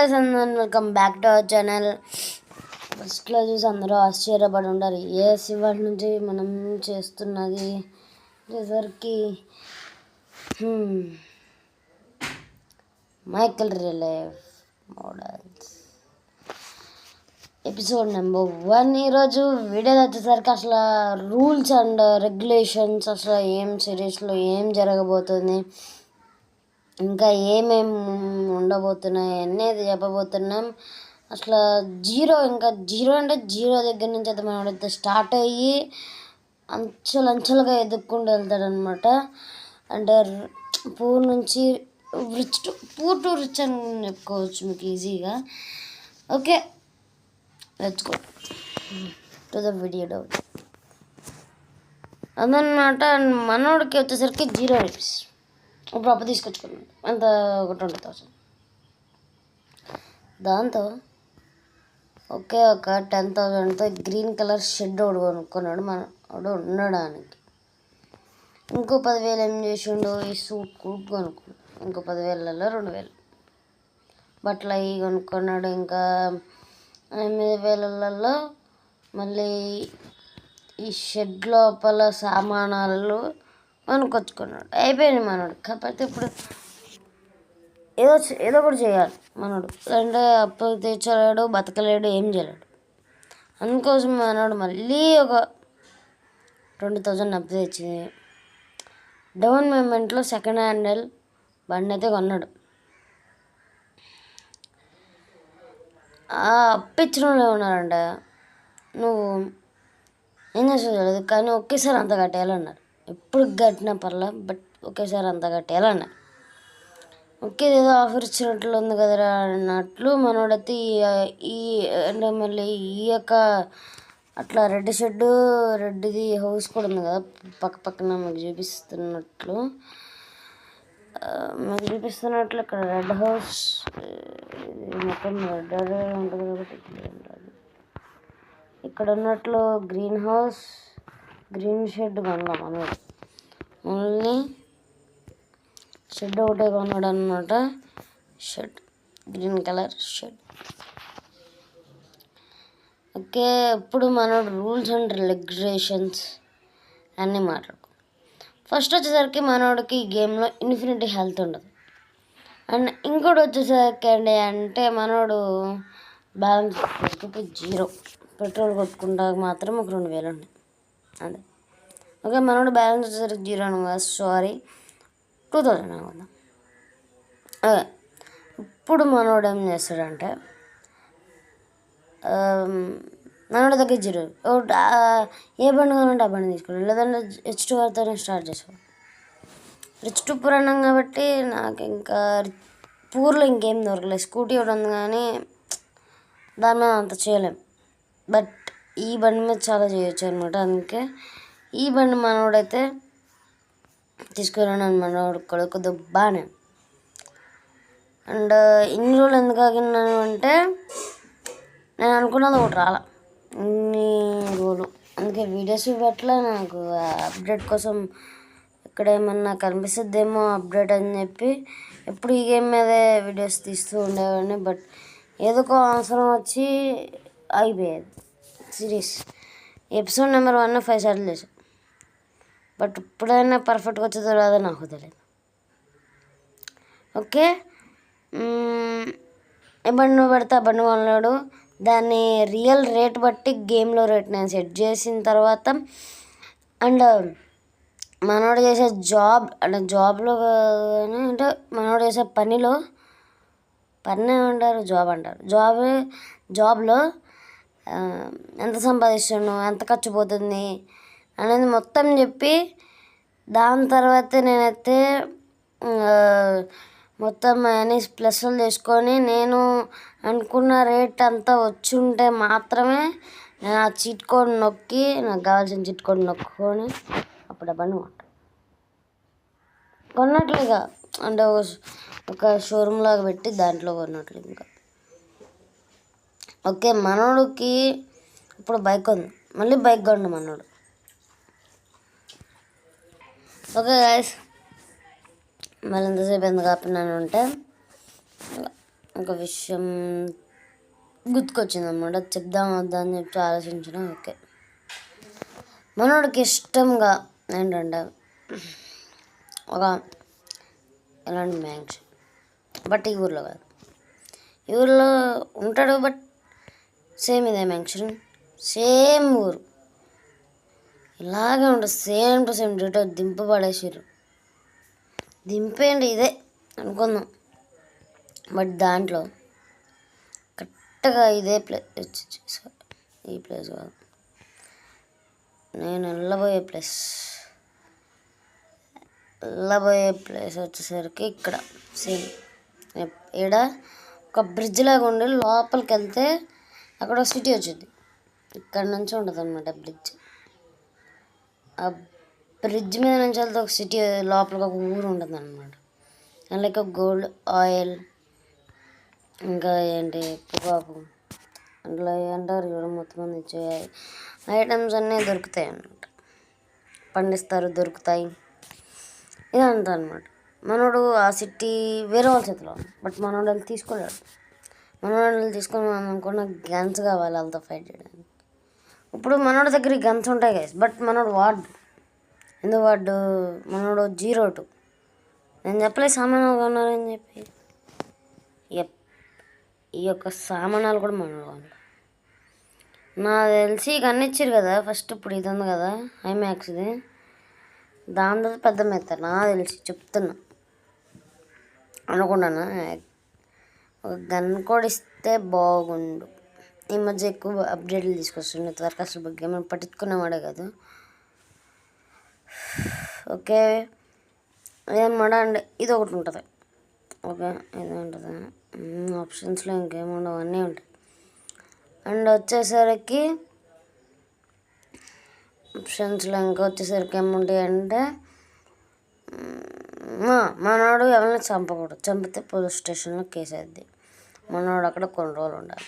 Guys and welcome back to our channel. ఫస్ట్లో చూసి అందరూ ఆశ్చర్యపడి ఉంటారు, ఇవాటి నుంచి మనం చేస్తున్నది రిజర్వ్కి మైకల్ రిలే మోడల్స్ ఎపిసోడ్ నెంబర్ 1. ఈరోజు వీడియో వచ్చేసరికి అసలు రూల్స్ అండ్ రెగ్యులేషన్స్, అసలు ఏం సిరీస్లో ఏం జరగబోతుంది, ఇంకా ఏమేమి ఉండబోతున్నాయి అనేది చెప్పబోతున్నాం. అసలు ఇంకా జీరో అంటే జీరో దగ్గర నుంచి అయితే మనం స్టార్ట్ అయ్యి అంచెలంచెలుగా ఎదుక్కుంటూ వెళ్తాడనమాట. అంటే పూర్ నుంచి పూర్ టు రిచ్ అని చెప్పుకోవచ్చు మీకు ఈజీగా. Okay, let's go to the video doubt. అదనమాట. మనోడికి వచ్చేసరికి 0 రూపీస్ ఇప్పుడు అప్పు తీసుకొచ్చుకున్నాడు. అంత ఒక 20,000. దాంతో ఒక 10,000తో గ్రీన్ కలర్ షెడ్ ఒకటి కొనుక్కున్నాడు మనోడు ఉండడానికి. ఇంకో 10,000 ఏం చేసిండు, ఈ సూట్ కొనుక్కున్నాడు. ఇంకో 10,000లలో 2,000 బట్టలు అవి కొనుక్కున్నాడు. ఇంకా 8,000లలో మళ్ళీ ఈ షెడ్ లోపల సామానాలు కొనుక్కొచ్చుకున్నాడు. అయిపోయింది మనోడు. కాకపోతే ఇప్పుడు ఏదో ఒకటి చేయాలి మనోడు. అంటే అప్పు తీర్చలేడు, బతకలేడు, ఏం చేయలేడు. అందుకోసం మనోడు మళ్ళీ ఒక 20,000 అప్పు తెచ్చి డౌన్ పేమెంట్లో సెకండ్ హ్యాండ్ బండి అయితే కొన్నాడు. ఆ అప్పు ఇచ్చిన వాళ్ళు ఏమన్నారంటే, నువ్వు ఏం చేస్తావు తెలియదు కానీ ఒకేసారి అంత కట్టేయాలన్నారు. ఎప్పుడు కట్టినా పర్లే, బట్ ఒకేసారి అంత కట్టేయాలన్నారు. ఓకే, ఏదో ఆఫర్ ఇచ్చినట్లు ఉంది కదరా అన్నట్లు మనోడైతే ఈ అంటే మళ్ళీ ఈ యొక్క అట్లా రెడ్డిది హౌస్ కూడా ఉంది కదా పక్కన మీకు చూపిస్తున్నట్లు ఇక్కడ రెడ్ హౌస్ మొత్తం రెడ్ ఉంటుంది కాబట్టి ఇక్కడ ఉన్నట్లు గ్రీన్ హౌస్, గ్రీన్ షెడ్ కొన్నాం అన్నమాట. ఓన్లీ షెడ్ ఒకటే కొన్నాడు అనమాట. Shed green colour shed. Okay, ఇప్పుడు మన రూల్స్ అండ్ రెగ్యులేషన్స్ అన్నీ మాట్లాడుకో. ఫస్ట్ వచ్చేసరికి మనోడికి ఈ గేమ్లో ఇన్ఫినిటీ హెల్త్ ఉండదు. అండ్ ఇంకోటి వచ్చేసరికి అంటే మనోడు బ్యాలెన్స్ 0. పెట్రోల్ కొట్టుకుంటాక మాత్రం ఒక 2,000 ఉంది అదే. ఓకే, మనోడు బ్యాలెన్స్ వచ్చేసరికి 0 అనుగా, సారీ 2,000 అనుకుందాం. ఓకే, ఇప్పుడు మనోడు ఏం చేస్తాడంటే మనోడి దగ్గర 0. ఏ బండి కావాలంటే ఆ బండి తీసుకోవాలి, లేదంటే H2 స్టార్ట్ చేసుకోవాలి. రిచ్ టు పూర్ అన్నాం కాబట్టి నాకు ఇంకా పూర్లో ఇంకేం దొరకలేదు. స్కూటీ ఒకటి ఉంది కానీ దాని మీద అంత చేయలేం, బట్ ఈ బండి మీద చాలా చేయొచ్చు అనమాట. అందుకే ఈ బండి మనోడైతే తీసుకురాను. మనోడు కొడుకు బాగానే. అండ్ ఇన్ని రోజులు ఎందుకు ఆగినాను అంటే నేను అనుకున్నది ఒకటి రాలా ఇన్ని రోజులు, అందుకే వీడియోస్ పెట్టలే. నాకు అప్డేట్ కోసం ఇక్కడ ఏమన్నా కనిపిస్తుందేమో అప్డేట్ అని చెప్పి ఎప్పుడు ఈ గేమ్ మీదే వీడియోస్ తీస్తూ ఉండేవాడిని. బట్ ఏదోకో అవసరం వచ్చి అయిపోయేది సిరీస్. ఎపిసోడ్ నెంబర్ 1 5 సార్లు చేసాం, బట్ ఇప్పుడైనా పర్ఫెక్ట్గా వచ్చేదో రాదో నాకు తెలియదు. ఓకే, ఏ బండి పెడితే ఆ బండి కొన్నాడు. దాన్ని రియల్ రేట్ బట్టి గేమ్లో రేట్ నేను సెట్ చేసిన తర్వాత అండ్ మనోడు చేసే జాబ్లో అంటే మనోడు చేసే పని ఏమంటారు, జాబ్ అంటారు. జాబ్లో ఎంత సంపాదిస్తున్నాను, ఎంత ఖర్చు పోతుంది అనేది మొత్తం చెప్పి దాని తర్వాత నేనైతే మొత్తం అన్నీ ప్లస్లు చేసుకొని నేను అనుకున్న రేట్ అంతా వచ్చి ఉంటే మాత్రమే నేను ఆ చీట్ కోడ్ నొక్కి నాకు కావాల్సిన చీట్ కోడ్ నొక్కుని అప్పుడు ఆ బండి కొన్నట్లుగా అంటే ఒక షోరూమ్ లాగా పెట్టి దాంట్లో కొన్నట్లు. ఇంకా ఓకే, మనోడికి ఇప్పుడు బైక్ ఉంది, మళ్ళీ బైక్ కొండు మనోడు. ఓకే గైస్, మళ్ళీ ఎంతసేపు ఎందుకు ఆపినాను అంటే ఒక విషయం గుర్తుకొచ్చింది అనమాట, చెప్దాం వద్దా అని చెప్పి ఆలోచించిన. ఓకే, మనోడికి ఇష్టంగా ఏంటంటే ఒక ఎలాంటి మ్యాంక్షన్, బట్ ఈ ఊర్లో కాదు, ఈ ఊర్లో ఉంటాడు బట్ సేమ్ ఇదే మ్యాంక్షన్, సేమ్ ఊరు, ఇలాగే ఉంటుంది, సేమ్ టు సేమ్ డేటో దింపబడేసారు. దింపేయండి ఇదే అనుకుందాం, బట్ దాంట్లో కరెక్ట్గా ఇదే ప్లేస్, ఈ ప్లేస్ కాదు, నేను వెళ్ళబోయే ప్లేస్ వచ్చేసరికి ఇక్కడ సేమ్ ఇక్కడ ఒక బ్రిడ్జ్ లాగా ఉండి లోపలికి వెళ్తే అక్కడ ఒక సిటీ వచ్చింది. ఇక్కడ నుంచి ఉంటుంది అనమాట బ్రిడ్జ్. ఆ బ్రిడ్జ్ మీద నుంచి వెళ్తే ఒక సిటీ లోపలికి ఒక ఊరు ఉంటుంది అనమాట. లైక్ గోల్డ్, ఆయిల్, ఇంకా ఏంటి పొగాకు, అట్లా అంటారు చూడ, మొత్తం మంది ఇచ్చే ఐటమ్స్ అన్నీ దొరుకుతాయి అన్నమాట, పండిస్తారు, దొరుకుతాయి, ఇదంతా అనమాట. మనోడు ఆ సిటీ వేరే వాళ్ళ చేతిలో ఉంది, బట్ మనోడు వెళ్ళి తీసుకోలేడు. మనోడు వెళ్ళి తీసుకొని అనుకున్న గన్స్ కావాలి వాళ్ళతో ఫైట్ చేయడానికి. ఇప్పుడు మనోడి దగ్గర గన్స్ ఉంటాయి గైస్, బట్ మనోడు వాడు ఎందుకు వాడు, మనోడు 0-2. నేను చెప్పలే సామాన్లు కొన్నారని చెప్పి, ఈ యొక్క సామానాలు కూడా మనోడు కొన్నాడు. నాకు తెలిసి గన్ ఇచ్చారు కదా ఫస్ట్, ఇప్పుడు ఇది ఉంది కదా ఐమాక్స్ది, దాంట్లో పెద్ద మెత్త నాకు తెలిసి చెప్తున్నా అనుకుంటాను. ఒక గన్ కూడా ఇస్తే బాగుండు. ఈ మధ్య ఎక్కువ అప్డేట్లు తీసుకొస్తుండే, త్వరగా అసలు ಬಗ್ಗೆ మనం పట్టించుకునేవాడే కాదు. ఓకే, ఏమన్నమాట అండి, ఇది ఒకటి ఉంటుంది. ఓకే, ఇది ఉంటుంది. ఆప్షన్స్లో ఇంకేముండవు, అన్నీ ఉంటాయి. అండ్ వచ్చేసరికి ఆప్షన్స్లో ఇంకా వచ్చేసరికి ఏముంటాయి అంటే, మనోడు ఎవరిని చంపకూడదు, చంపితే పోలీస్ స్టేషన్లో కేసు అవుద్ది. మనోడు అక్కడ కొన్ని రోజులు ఉండాలి,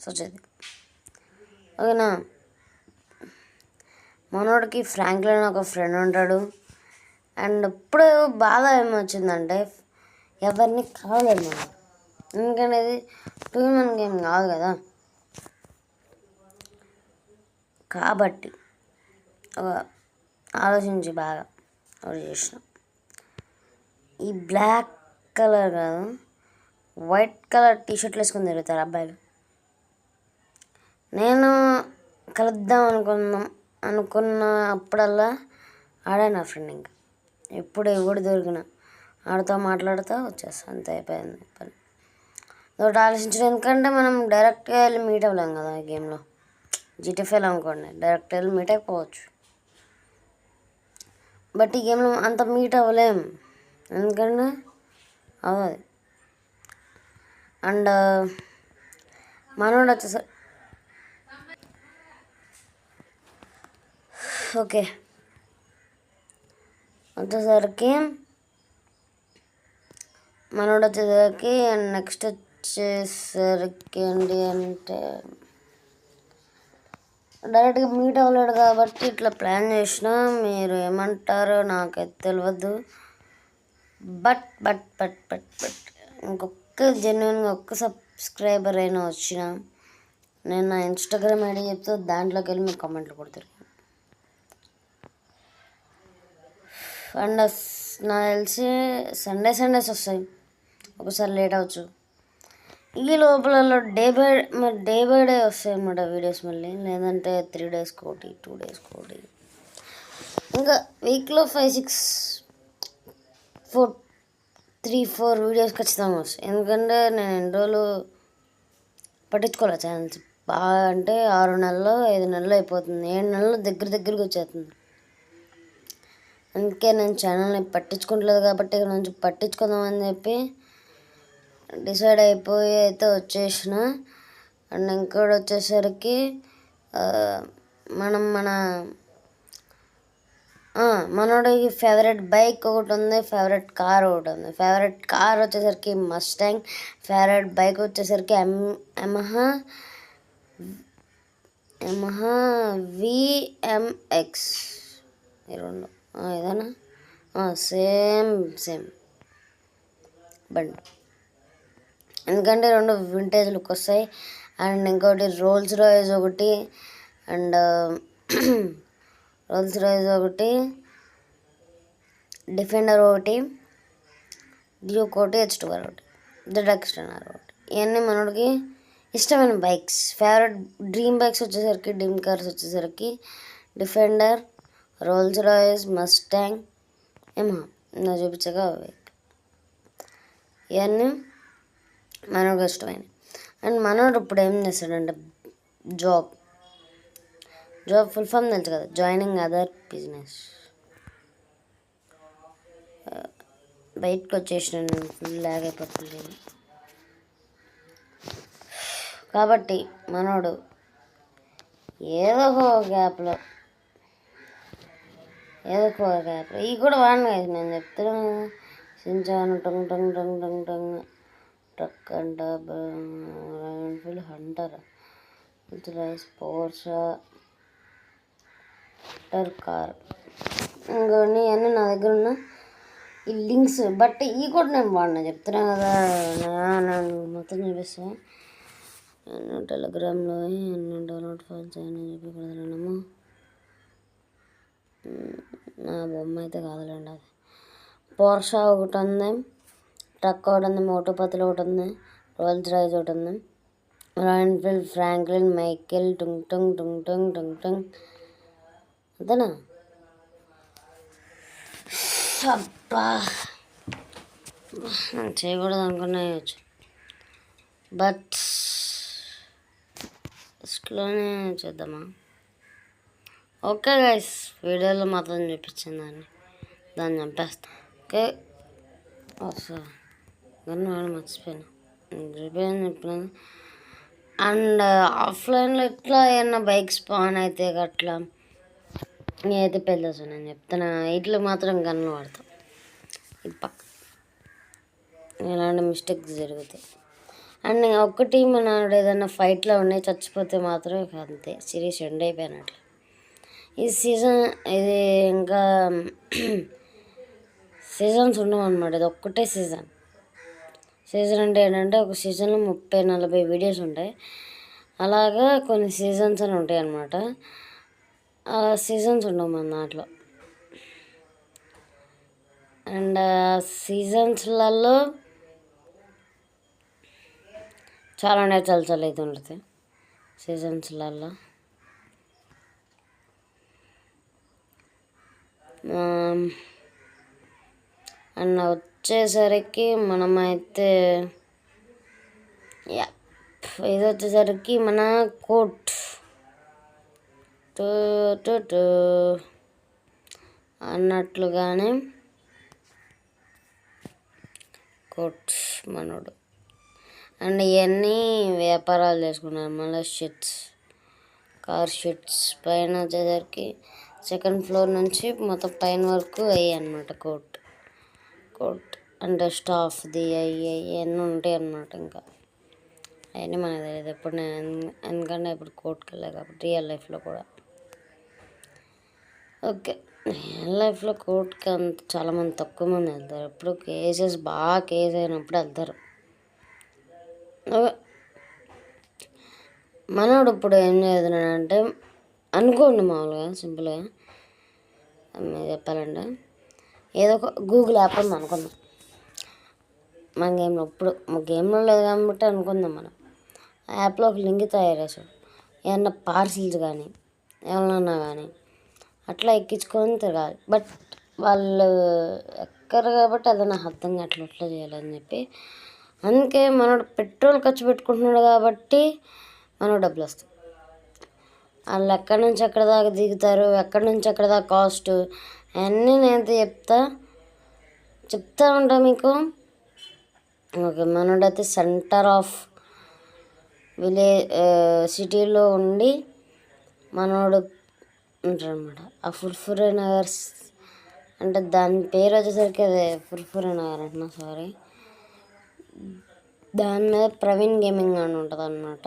సొచ్చేది. ఓకేనా, మనోడికి ఫ్రాంక్లిన్ ఒక ఫ్రెండ్ ఉంటాడు. అండ్ ఇప్పుడు బాధ ఏమొచ్చిందంటే ఎవరిని కాలేదు మనం, ఎందుకంటే ఇది 2 గేమ్ కాదు కదా, కాబట్టి ఆలోచించి బాగా ఒకటి చేసిన. ఈ బ్లాక్ కలర్ కాదు, వైట్ కలర్ టీషర్ట్లు వేసుకొని తిరుగుతారు అబ్బాయిలు. నేను కలుద్దాం అనుకున్న అప్పుడల్లా ఆడే నా ఫ్రెండ్. ఇంకా ఎప్పుడు ఎవడు దొరికినా ఆడితో మాట్లాడుతూ వచ్చేస్తా, అంత అయిపోయింది పని. ఒకటి ఆలోచించడం, ఎందుకంటే మనం డైరెక్ట్గా వెళ్ళి మీట్ అవ్వలేం కదా ఈ గేమ్లో. జీటీఎఫ్ఐలో అనుకోండి డైరెక్ట్ వెళ్ళి మీట్ అయిపోవచ్చు, బట్ ఈ గేమ్లో అంత మీట్ అవ్వలేం, ఎందుకంటే అవ్వదు. అండ్ మనోడు వచ్చేసరికి ఓకే మనోడు వచ్చేసరికి నెక్స్ట్ వచ్చేసరికి ఏంటి అంటే డైరెక్ట్గా మీట్ అవ్వలేడు కాబట్టి ఇట్లా ప్లాన్ చేసిన. మీరు ఏమంటారో నాకైతే తెలియదు, but but but but but ఇంకొక జెన్యున్గా ఒక్క సబ్స్క్రైబర్ అయినా వచ్చిన నేను నా ఇన్స్టాగ్రామ్ ఐడి చెప్తే దాంట్లోకి వెళ్ళి మీరు కామెంట్లు కొడతారు. అండ్ నాకు తెలిసి సండేస్ వస్తాయి, ఒకసారి లేట్ అవ్వచ్చు. ఈ లోపల డే బై డే వస్తాయి అన్నమాట వీడియోస్ మళ్ళీ, లేదంటే 3 డేస్కి ఒకటి, 2 డేస్కి ఒకటి, ఇంకా వీక్లో 3-4 వీడియోస్ ఖచ్చితంగా వస్తాయి. ఎందుకంటే నేను ఎన్ని రోజులు పట్టించుకోలేదు ఛానల్స్, బాగా అంటే 6 నెలలు 5 నెలలు అయిపోతుంది, 7 నెలలు దగ్గరికి వచ్చేస్తుంది. అందుకే నేను ఛానల్ని పట్టించుకుంటలేదు, కాబట్టి ఇక్కడ నుంచి పట్టించుకుందామని చెప్పి డిసైడ్ అయిపోయి అయితే వచ్చేసిన. అండ్ ఇంకోటి వచ్చేసరికి మనోడికి ఫేవరెట్ బైక్ ఒకటి ఉంది, ఫేవరెట్ కార్ ఒకటి ఉంది. ఫేవరెట్ కార్ వచ్చేసరికి మస్టాంగ్, ఫేవరెట్ బైక్ వచ్చేసరికి యమహా VMX. ఈ రెండు ఏదైనా సేమ్ బండి. ఎందుకంటే 2 వింటేజ్ లుక్ వస్తాయి. అండ్ ఇంకోటి రోల్స్ రాయ్స్ ఒకటి, అండ్ రోల్స్ రాయ్స్ ఒకటి, డిఫెండర్ ఒకటి, డ్యూక్ ఒకటి, H2R ఒకటి, ZX10R ఒకటి. ఇవన్నీ మనోడికి ఇష్టమైన బైక్స్. ఫేవరెట్ డ్రీమ్ బైక్స్ వచ్చేసరికి, డ్రీమ్ కార్స్ వచ్చేసరికి defender, Rolls Royce, Mustang, Yamaha. నా చూపించగా ఇవన్నీ మనోడికి ఇష్టమైనవి. అండ్ మనోడు ఇప్పుడు ఏం చేస్తాడంటే జాబ్ ఫుల్ ఫామ్ తెలుసు కదా, జాయినింగ్ అదర్ బిజినెస్. బయటకు వచ్చేసిన ఫుల్ లాగ్ అయిపోతుంది. కాబట్టి మనోడు ఏదో ఒక గ్యాప్లో ఇవి కూడా వాడిన నేను చెప్తున్నాను. సించాను టంగ్ టంగ్ టంగ్ టంగ్ టంగ్ ట్రక్ అంట, ఫుల్ హంటర్, స్పోర్ట్స్ కార్, ఇంకొన్ని అన్నీ నా దగ్గర ఉన్న ఈ లింక్స్. బట్ ఇవి కూడా నేను వాడినా చెప్తున్నా కదా, నేను మొత్తం చూపిస్తాను. నేను టెలిగ్రామ్లో అన్ని డౌన్లోడ్ ఫైల్స్ అయినా చెప్పి కుదరడము. నా బొమ్మ అయితే కాదులేండి. అది పోర్షా ఒకటి ఉంది, ట్రక్ ఒకటి ఉంది, మోటో పతులు ఒకటి ఉంది, రోల్స్ రాయ్స్ ఒకటి ఉంది, రాయల్ ఎన్ఫీల్డ్, ఫ్రాంక్లిన్, మైకెల్, టుంగ్ టంగ్ టుంగ్ టంగ్ టుంగ్ టంగ్. అంతేనా? అబ్బా చేయకూడదు అనుకున్నా వచ్చు, బట్ ఫస్ట్లోనే చేద్దామా? ఓకే గైస్, వీడియోలో మాత్రం చూపించింది దాన్ని చంపేస్తా. ఓకే కానీ వాడు మర్చిపోయాను చెప్పినాను. అండ్ ఆఫ్లైన్లో ఇట్లా ఏమన్నా బైక్ స్పాన్ అయితే అట్లా నేనైతే పెళ్ళొచ్చు, నేను చెప్తాను. ఇట్లా మాత్రం గన్ను వాడతాం. ఇది పక్క ఎలాంటి మిస్టేక్స్ జరుగుతాయి. అండ్ ఒక్కటి మన ఏదైనా ఫైట్లో ఉన్నాయి చచ్చిపోతే మాత్రం అంతే, సిరీస్ ఎండ్ అయిపోయినట్లు. ఈ సీజన్ ఇది ఇంకా సీజన్స్ ఉండవు అనమాట. ఇది ఒక్కటే సీజన్ అంటే ఏంటంటే ఒక సీజన్లో 30-40 వీడియోస్ ఉంటాయి. అలాగా కొన్ని సీజన్స్ అని ఉంటాయి అన్నమాట. ఆ సీజన్స్ ఉండవు మన దాంట్లో. అండ్ సీజన్స్లలో చాలా చాలా అయితే ఉంటుంది సీజన్స్లలో. అండ్ వచ్చేసరికి మనమైతే ఇది వచ్చేసరికి మన కోట్ అన్నట్లుగానే కోట్ మనోడు. అండ్ ఇవన్నీ వ్యాపారాలు చేసుకున్నారు. మళ్ళీ కార్ షీట్స్ పైన వచ్చేసరికి సెకండ్ ఫ్లోర్ నుంచి మొత్తం పైన వరకు అయ్యాయి అన్నమాట. కోట్ అంటే స్టాఫ్ది అవన్నీ ఉంటాయి అన్నమాట. ఇంకా అవన్నీ మనకు తెలియదు ఎప్పుడు, నేను ఎందుకంటే ఇప్పుడు కోర్టుకి వెళ్ళాను కాబట్టి రియల్ లైఫ్లో కూడా. ఓకే, రియల్ లైఫ్లో కోర్టుకి అంత చాలామంది తక్కువ మంది వెళ్తారు. ఎప్పుడు కేసెస్ బాగా కేసు అయినప్పుడు వెళ్తారు. మనోడు ఇప్పుడు ఏం చేస్తున్నాడంటే, అనుకోండి మామూలుగా సింపుల్గా చెప్పాలంటే, ఏదో ఒక గూగుల్ యాప్ ఉంది అనుకుందాం. మన గేమ్లో ఇప్పుడు గేమ్లో లేదు కాబట్టి అనుకుందాం. మనం ఆ యాప్లో ఒక లింక్ తయారు చేసాం. ఏమన్నా పార్సిల్స్ కానీ ఏమన్నా కానీ అట్లా ఎక్కించుకొని తిరగాలి. బట్ వాళ్ళు ఎక్కరు కాబట్టి అది నాకు అర్థం కావట్లేదు ఎట్లా చేయాలని చెప్పి. అందుకే మనోడు పెట్రోల్ ఖర్చు పెట్టుకుంటున్నాడు కాబట్టి మనకు డబ్బులు వస్తాయి. వాళ్ళు ఎక్కడి నుంచి ఎక్కడ దాకా దిగుతారు, ఎక్కడి నుంచి ఎక్కడ దాకా కాస్ట్, అన్నీ నేనైతే చెప్తా ఉంటా మీకు. ఓకే, మనోడైతే సెంటర్ ఆఫ్ సిటీలో ఉండి మనోడు ఉంటారనమాట. ఆ ఫుర్ఫురే నగర్స్ అంటే దాని పేరు వచ్చేసరికి అదే ఫుర్ఫురే నగర్ అంటున్నా, సారీ. దాని మీద ప్రవీణ్ గేమింగ్ అని ఉంటుంది అనమాట.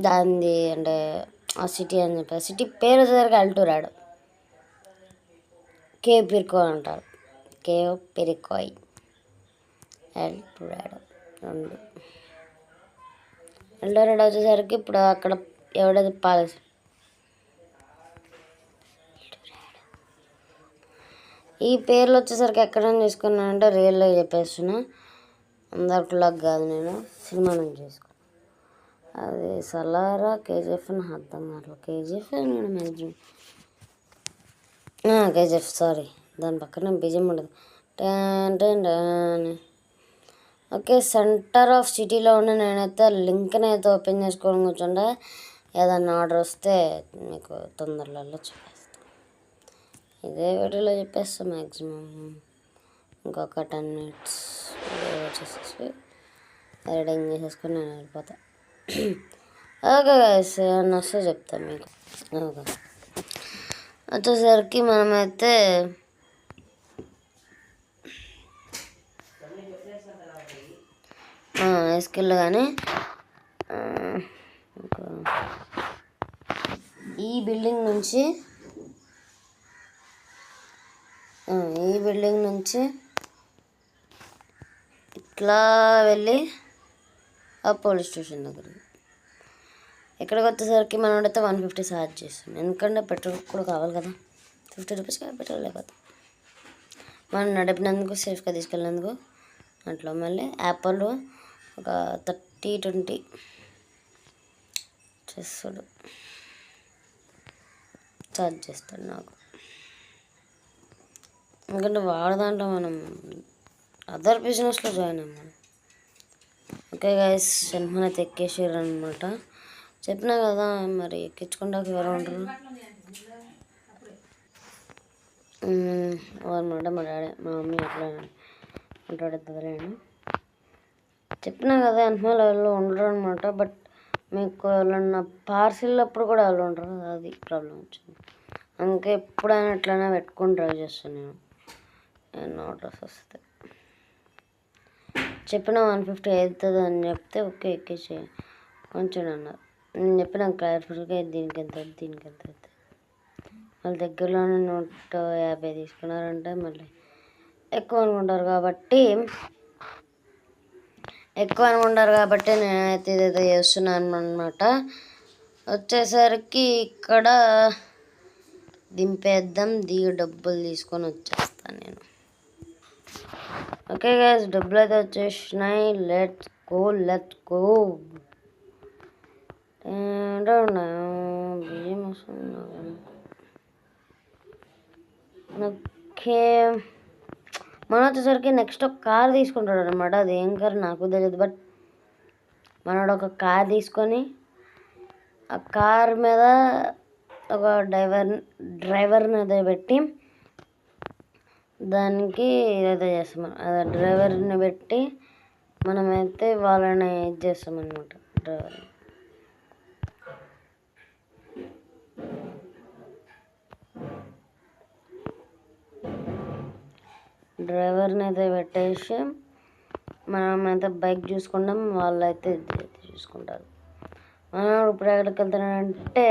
దానిది అంటే ఆ సిటీ అని చెప్పి, సిటీ పేరు వచ్చేసరికి అల్టూరాడు. కేవ్ పిర్కో అంటారు, కేవ్ పిరికోయ్. ఎల్డోరాడో 2. ఎల్డోరాడో వచ్చేసరికి ఇప్పుడు అక్కడ ఎవడైతే పాలసీ ఈ పేర్లు వచ్చేసరికి ఎక్కడైనా తీసుకున్నానంటే రియల్గా చెప్పేస్తున్నా, అందరికి లాగా కాదు, నేను సినిమా నుంచి చేసుకున్నాను. అది సలారా కేజీఎఫ్ అని అర్థం కావట్లేదు. కేజీఎఫ్ నేను మ్యాక్సిమం కేజీఎఫ్, సారీ, దాని పక్కన బిజం ఉండదు. ఓకే, సెంటర్ ఆఫ్ సిటీలో ఉన్న నేనైతే లింక్ని అయితే ఓపెన్ చేసుకోవడం కూర్చుంటే ఏదన్నా ఆర్డర్ వస్తే మీకు తొందరలో చెప్పేస్తాను. ఇదే వీడియోలో చెప్పేస్తాం మ్యాక్సిమం. ఇంకొక 10 minutes వచ్చేసేసి ఎడిటింగ్ చేసేసుకొని నేను వెళ్ళిపోతా. ఓకే గైస్, ఏమన్నా వస్తే చెప్తాను మీకు. ఓకే, వచ్చేసరికి మనమైతే వేసుకెళ్ళి కానీ ఈ బిల్డింగ్ నుంచి ఇట్లా వెళ్ళి ఆ పోలీస్ స్టేషన్ దగ్గరికి. ఇక్కడికి వచ్చేసరికి మనం అయితే 150 ఛార్జ్ చేస్తాం, ఎందుకంటే పెట్రోల్ కూడా కావాలి కదా. 50 రూపీస్ కదా పెట్రోల్ లేకపోతే మనం నడిపినందుకు, సేఫ్గా తీసుకెళ్ళినందుకు. అట్లా మళ్ళీ యాపిల్ ఒక 30-20 చేస్తాడు, ఛార్జ్ చేస్తాడు నాకు. ఎందుకంటే వాడు దాంట్లో మనం అదర్ బిజినెస్లో జాయిన్ అయ్యాం. ఓకే గైస్, సినిమా అయితే ఎక్కేసారు అనమాట. చెప్పినా కదా మరి ఎక్కించుకుంటాక ఎవరు ఉంటారు అనమాట. మా డాడీ, మా మమ్మీ అట్లా మాట్లాడుతుందిలేండి. చెప్పినా కదా ఎన్నిమల్ వాళ్ళు ఉండరు అనమాట. బట్ మీకు ఎవరన్నా పార్సిల్ అప్పుడు కూడా వాళ్ళు ఉండరు, అది ప్రాబ్లం వచ్చింది. అందుకే ఎప్పుడైనా ఎట్లయినా పెట్టుకొని డ్రైవ్ చేస్తాను నేను. ఎన్నో ఆర్డర్స్ వస్తాయి. చెప్పిన 150 అవుతుంది అని చెప్తే ఓకే ఎక్కేసి కొంచెం అన్నారు. నేను చెప్పిన క్లారిఫికేషన్గా దీనికి ఎంత అవుతుంది. వాళ్ళ దగ్గరలోనే 150 తీసుకున్నారంటే మళ్ళీ ఎక్కువ అనుకుంటారు కాబట్టి నేనైతే ఇదైతే చేస్తున్నాను అనమాట. వచ్చేసరికి ఇక్కడ దింపేద్దాం, డబ్బులు తీసుకొని వచ్చేస్తాను నేను. ఓకే గైస్, డబ్బులు అయితే వచ్చేసినాయి. Let's go. బియ్యం వస్తుంది. ఓకే, మనం వచ్చేసరికి నెక్స్ట్ ఒక కార్ తీసుకుంటాడు అనమాట. అది ఏం కార్ నాకు తెలియదు, బట్ మనోడు ఒక కార్ తీసుకొని ఆ కార్ మీద ఒక డ్రైవర్ని అయితే పెట్టి దానికి ఏదైతే చేస్తాం, అదే డ్రైవర్ని పెట్టి మనమైతే వాళ్ళని ఇది చేస్తామన్నమాట. డ్రైవర్ని అయితే పెట్టేసి మనమైతే బైక్ చూసుకుంటాం, వాళ్ళైతే చూసుకుంటారు. మనం ఇప్పుడు ఎక్కడికి వెళ్తున్నాడంటే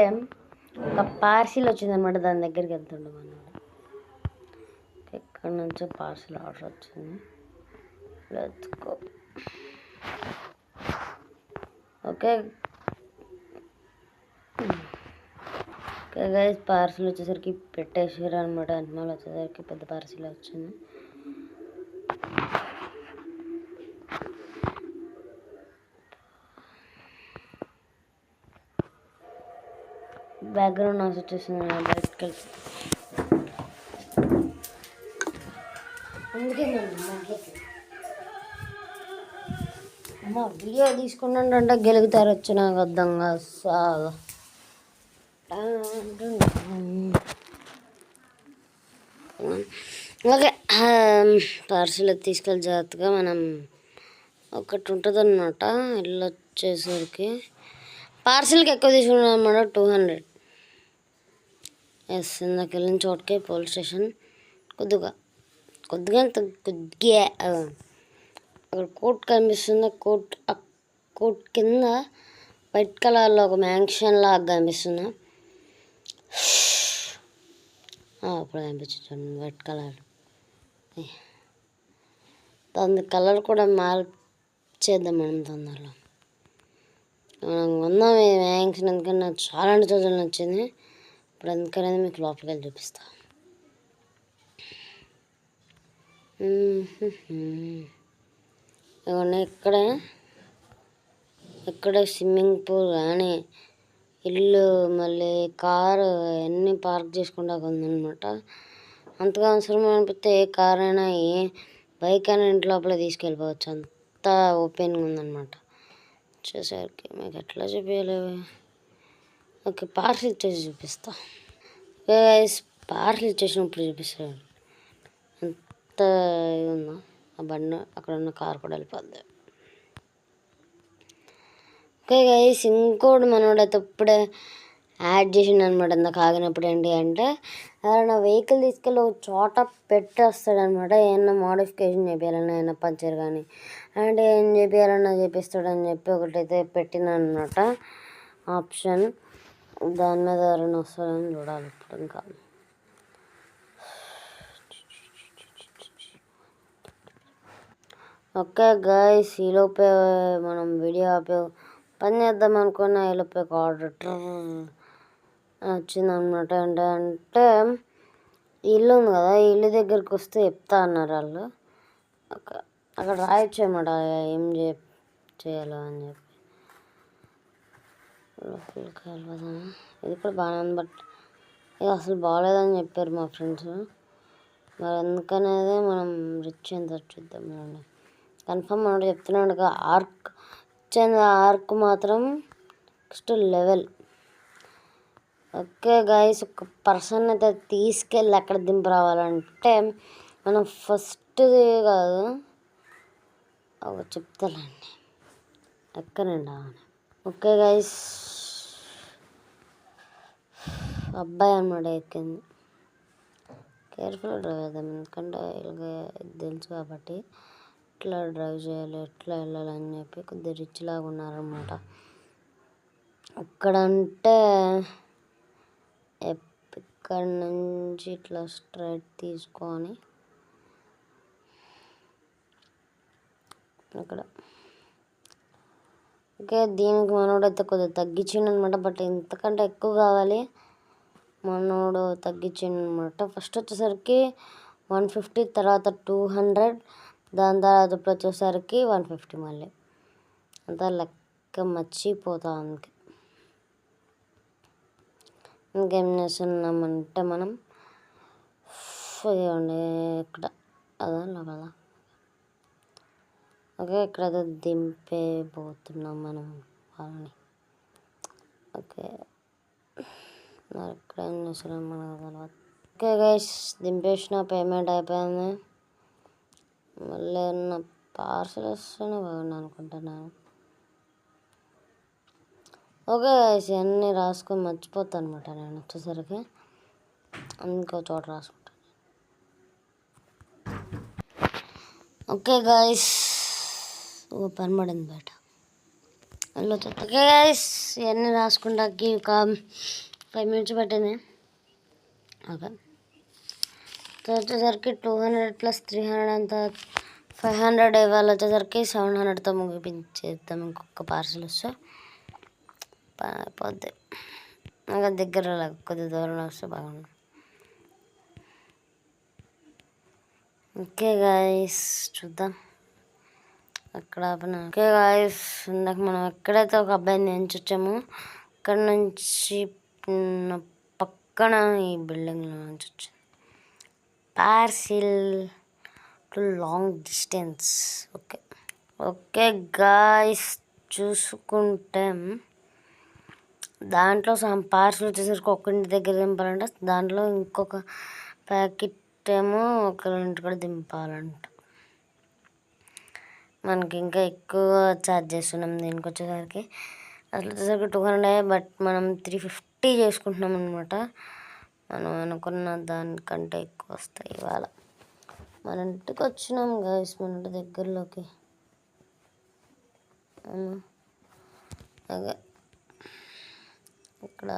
ఒక పార్సిల్ వచ్చిందనమాట, దాని దగ్గరికి వెళ్తుండే మనం. ఎక్కడి నుంచో పార్సిల్ ఆర్డర్ వచ్చింది. Let's go. Okay guys, parcel వచ్చేసరికి పెట్టేసారు అనమాట. అనిమల్ వచ్చేసరికి పెద్ద పార్సిల్ వచ్చింది. బ్యాక్గ్రౌండ్ నాయిస్ వచ్చేసింది, బయటకు వెళ్తే అందుకే అమ్మ వీడియో తీసుకున్నాడంటే గెలుగుతారు వచ్చి నాకు అర్థం కాదు. సాగా ఓకే, పార్సిల్ తీసుకెళ్ళి జాగ్రత్తగా మనం ఒకటి ఉంటుంది అన్నమాట. ఇల్లు వచ్చేసరికి పార్సిల్కి ఎక్కువ తీసుకున్నాం అన్నమాట, 200. ఎస్, ఇందాక వెళ్ళిన చోటుకే పోలీస్ స్టేషన్. కొద్దిగా అక్కడ కోర్ట్ కనిపిస్తుంది. కోర్ట్ కింద వైట్ కలర్లో ఒక మ్యాన్షన్ లాగా కనిపిస్తుంది. అప్పుడు కనిపించండి వైట్ కలర్. దాని కలర్ కూడా మార్చేద్దాం మనం తొందరలో. మనం కొందాం ఈ మ్యాగ్జిన్, ఎందుకంటే నాకు చాలా రోజులు నచ్చింది. ఇప్పుడు ఎందుకనేది మీకు లోపలికి వెళ్ళి చూపిస్తా. ఇవన్నీ ఇక్కడే స్విమ్మింగ్ పూల్ కానీ ఇల్లు, మళ్ళీ కారు అన్నీ పార్క్ చేసుకుంటా ఉందన్నమాట. అంతగా అవసరం అనిపిస్తే ఏ కార్ అయినా ఏ బైక్ అయినా ఇంటి లోపల తీసుకెళ్ళిపోవచ్చు, అంతా ఓపెన్గా ఉందన్నమాట. వచ్చేసరికి మీకు ఎట్లా చూపించాలి? ఓకే, పార్సల్ ఇచ్చేసి చూపిస్తా. పార్సల్ ఇచ్చేసినప్పుడు చూపిస్తాను ఎంత ఇది ఉందో. ఆ బండి అక్కడ ఉన్న కార్ కూడా వెళ్ళిపోద్ది. ఓకే గైస్, ఇంకోటి మనోడైతే ఇప్పుడే యాడ్ చేసిండు అనమాట. ఇందాక ఆగినప్పుడు ఏంటి అంటే, ఎవరైనా వెహికల్ తీసుకెళ్ళి ఒక చోట పెట్టేస్తాడనమాట. ఏమన్నా మోడిఫికేషన్ చేయాలన్నా, ఏమన్నా పంచర్ కానీ అంటే ఏం చేయాలన్నా చేపిస్తాడని చెప్పి ఒకటైతే పెట్టినా అనమాట ఆప్షన్. దాని మీద ఎవరైనా వస్తారని చూడాలి ఇప్పుడు. ఇంకా ఓకే గైస్, ఈలోపే మనం వీడియో ఆపే పని చేద్దాం అనుకున్న ఈలోపే ఆర్డర్ వచ్చిందనమాట. అంటే ఇల్లు ఉంది కదా, ఇల్లు దగ్గరికి వస్తే చెప్తా అన్నారు వాళ్ళు. అక్కడ రాయొచ్చు అన్నమాట ఏం చేయాలో అని చెప్పి. లోపలికి వెళ్ళదా? ఇది కూడా బాగానే ఉంది, బట్ ఇది అసలు బాగాలేదని చెప్పారు మా ఫ్రెండ్స్. మరి ఎందుకనేది మనం రిచ్ ఎంత చూద్దాం. కన్ఫర్మ్ అన్నట్టు చెప్తున్నాడు. ఆర్క్ ఇచ్చింది, ఆర్క్ మాత్రం నెక్స్ట్ లెవెల్. ఓకే గైస్, ఒక పర్సన్ అయితే తీసుకెళ్ళి ఎక్కడ దింపు రావాలంటే మనం ఫస్ట్ది కాదు, చెప్తానండి ఎక్కడండి. ఓకే గైస్, అబ్బాయి అన్నమాట ఎక్కింది. కేర్ఫుల్ డ్రైవ్ చేద్దాం, ఎందుకంటే ఇలాగే తెలుసు కాబట్టి ఎట్లా డ్రైవ్ చేయాలి, ఎట్లా వెళ్ళాలి అని చెప్పి కొద్దిగా రిచ్ లాగా ఉన్నారనమాట. అక్కడంటే ఇక్కడ నుంచి ఇట్లా స్ట్రైట్ తీసుకొని అక్కడ. ఓకే, దీనికి మనోడైతే కొద్దిగా తగ్గించిండు అనమాట, బట్ ఇంతకంటే ఎక్కువ కావాలి. మనోడు తగ్గించిండు అనమాట. ఫస్ట్ వచ్చేసరికి 150, తర్వాత 200, దాని తర్వాత ఇప్పుడు వచ్చేసరికి 150. మళ్ళీ అంతా లెక్క మర్చిపోతా. అందుకే ఇంకేం చేస్తున్నామంటే మనం ఇవ్వండి ఇక్కడ అదా కదా. ఓకే, ఇక్కడ దింపేపోతున్నాం మనం వాళ్ళని. ఓకే, మరి ఇక్కడ ఏం చేస్తున్నాం మనకు తర్వాత. ఓకే గైస్, దింపేసిన, పేమెంట్ అయిపోయింది. మళ్ళీ ఉన్న పార్సల్ వస్తేనే బాగుంది అనుకుంటున్నాను. ఓకే గైస్, ఇవన్నీ రాసుకొని మర్చిపోతాను అనమాట నేను వచ్చేసరికి, ఇంకో చోట రాసుకుంటాను. ఓకే గైస్, పని పడింది బయట. ఓకే గైస్, ఇవన్నీ రాసుకుంటాకి ఒక 5 minutes పట్టింది. ఓకే, వచ్చేసరికి 200 + 300 అంతా 500. ఇవాళ వచ్చేసరికి 700తో ముగిపించేద్దాం. ఇంకొక పార్సల్ వస్తే అయిపోద్ది. ఇంకా దగ్గర కొద్ది దూరం వస్తే బాగుంది. ఓకే గాయస్, చూద్దాం అక్కడ. ఓకే గాయస్, ఇందాక మనం ఎక్కడైతే ఒక అబ్బాయిని ఎంచొచ్చామో అక్కడ నుంచి పక్కన ఈ బిల్డింగ్లో నుంచి వచ్చింది parcel to long distance. Okay okay guys, చూసుకుంటే దాంట్లో సమ్ పార్సల్ వచ్చేసరికి ఒక్కరింటి దగ్గర దింపాలంట, దాంట్లో ఇంకొక ప్యాకెట్ ఏమో ఒకరింటి కూడా దింపాలంట. మనకి ఇంకా ఎక్కువ ఛార్జ్ చేస్తున్నాం దీనికి వచ్చేసరికి. అసలు వచ్చేసరికి 200, బట్ మనం 350 చేసుకుంటున్నాం అనమాట. మనం అనుకున్న దానికంటే ఎక్కువ వస్తాయి ఇవాళ. మన ఇంటికి వచ్చినాం గైస్, మన ఇంటి దగ్గరలోకి. అదే ఇక్కడ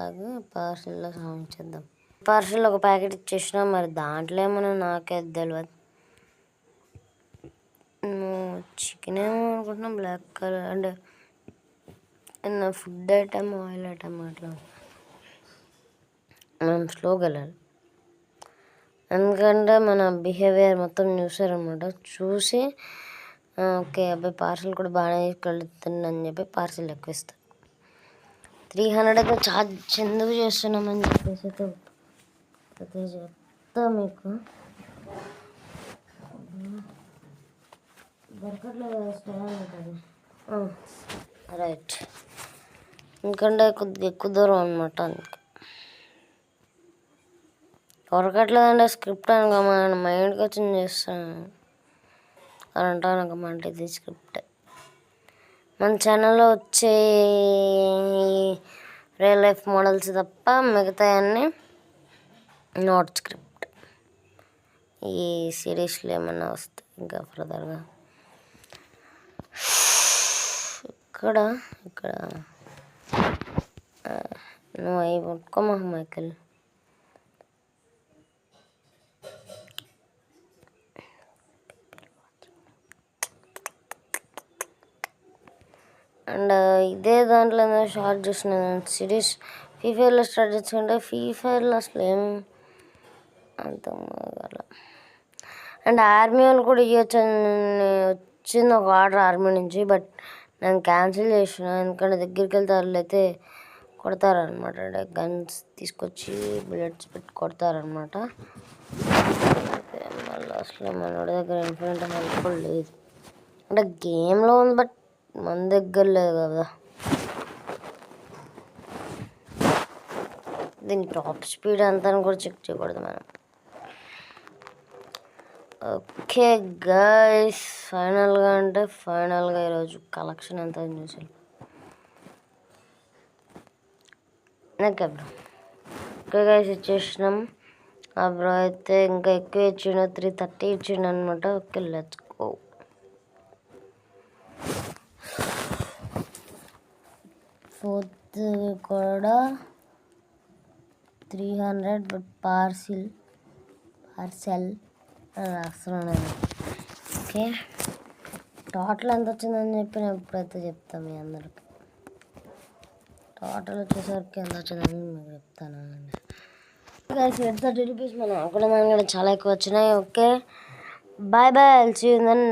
పార్సిల్లో సాధించేద్దాం. పార్సిల్ ఒక ప్యాకెట్ ఇచ్చేసినాం, మరి దాంట్లో ఏమన్నా నాకే తెలియదు. చికెన్ ఏమో అనుకుంటున్నాం, బ్లాక్ కలర్ అంటే ఏమన్నా ఫుడ్ ఐటమ్, ఆయిల్ ఐటమ్ అట్లా. మనం స్లోగా వెళ్ళాలి, ఎందుకంటే మన బిహేవియర్ మొత్తం చూసారనమాట. చూసి ఓకే అబ్బాయి పార్సల్ కూడా బాగానే తీసుకెళ్తుందని చెప్పి పార్సల్ ఎక్కువ ఇస్తాను. 300 అయితే ఛార్జ్ ఎందుకు చేస్తున్నామని చెప్పేసి అయితే చెప్తా మీకు. దొరకట్లేదు స్టాండ్ ఉంటుంది, రైట్. ఎందుకంటే కొద్దిగా ఎక్కువ దూరం అనమాట, అందుకే దొరకట్లేదంటే స్క్రిప్ట్ అనగా మన మైండ్కి వచ్చింది చేస్తాను. కరెంట్ అనకమంటే ఇది స్క్రిప్ట్. మన ఛానల్లో వచ్చే రియల్ లైఫ్ మోడల్స్ తప్ప మిగతా అన్నీ నాట్ స్క్రిప్ట్. ఈ సిరీస్లో ఏమన్నా వస్తాయి ఇంకా ఫర్దర్గా. ఇక్కడ నువ్వు అవి పట్టుకోమా మైకిల్. అండ్ ఇదే దాంట్లో షార్ట్ చూసిన సిరీస్ ఫ్రీ ఫైర్లో స్టార్ట్ చేసుకుంటే ఫ్రీ ఫైర్లో అసలు ఏం అర్థం కాగల. అండ్ ఆర్మీ వాళ్ళు కూడా వచ్చింది ఒక ఆర్డర్ ఆర్మీ నుంచి, బట్ నేను క్యాన్సిల్ చేసిన. ఎందుకంటే దగ్గరికి వెళ్తే వాళ్ళు అయితే కొడతారనమాట, గన్స్ తీసుకొచ్చి బుల్లెట్స్ పెట్టి కొడతారనమాట. మళ్ళీ అసలు మనోడి దగ్గర ఇన్ఫినిట్ హెల్ప్ కూడా లేదు, అంటే గేమ్లో ఉంది బట్ మన దగ్గర లేదు కదా. దీని టాప్ స్పీడ్ అంతా కూడా చెక్ చేయకూడదు మనం. ఓకే గైస్, ఫైనల్గా ఈరోజు కలెక్షన్ ఎంత చూసాను నాకు బ్రో. Okay guys, ఇచ్చేసినాం. ఆ బ్రో అయితే ఇంకా ఎక్కువ ఇచ్చిండు, 330 ఇచ్చిండు అనమాట. Okay let's go. ఫోర్త్ కూడా 300 బట్ పార్సెల్ రాస్తున్నాను. ఓకే, టోటల్ ఎంత వచ్చిందని చెప్పి నేను ఎప్పుడైతే చెప్తాను మీ అందరికి. టోటల్ వచ్చేసరికి ఎంత వచ్చిందని మీకు చెప్తాను. ₹30 మన కూడా చాలా ఎక్కువ వచ్చినాయి. Okay bye bye, see you then.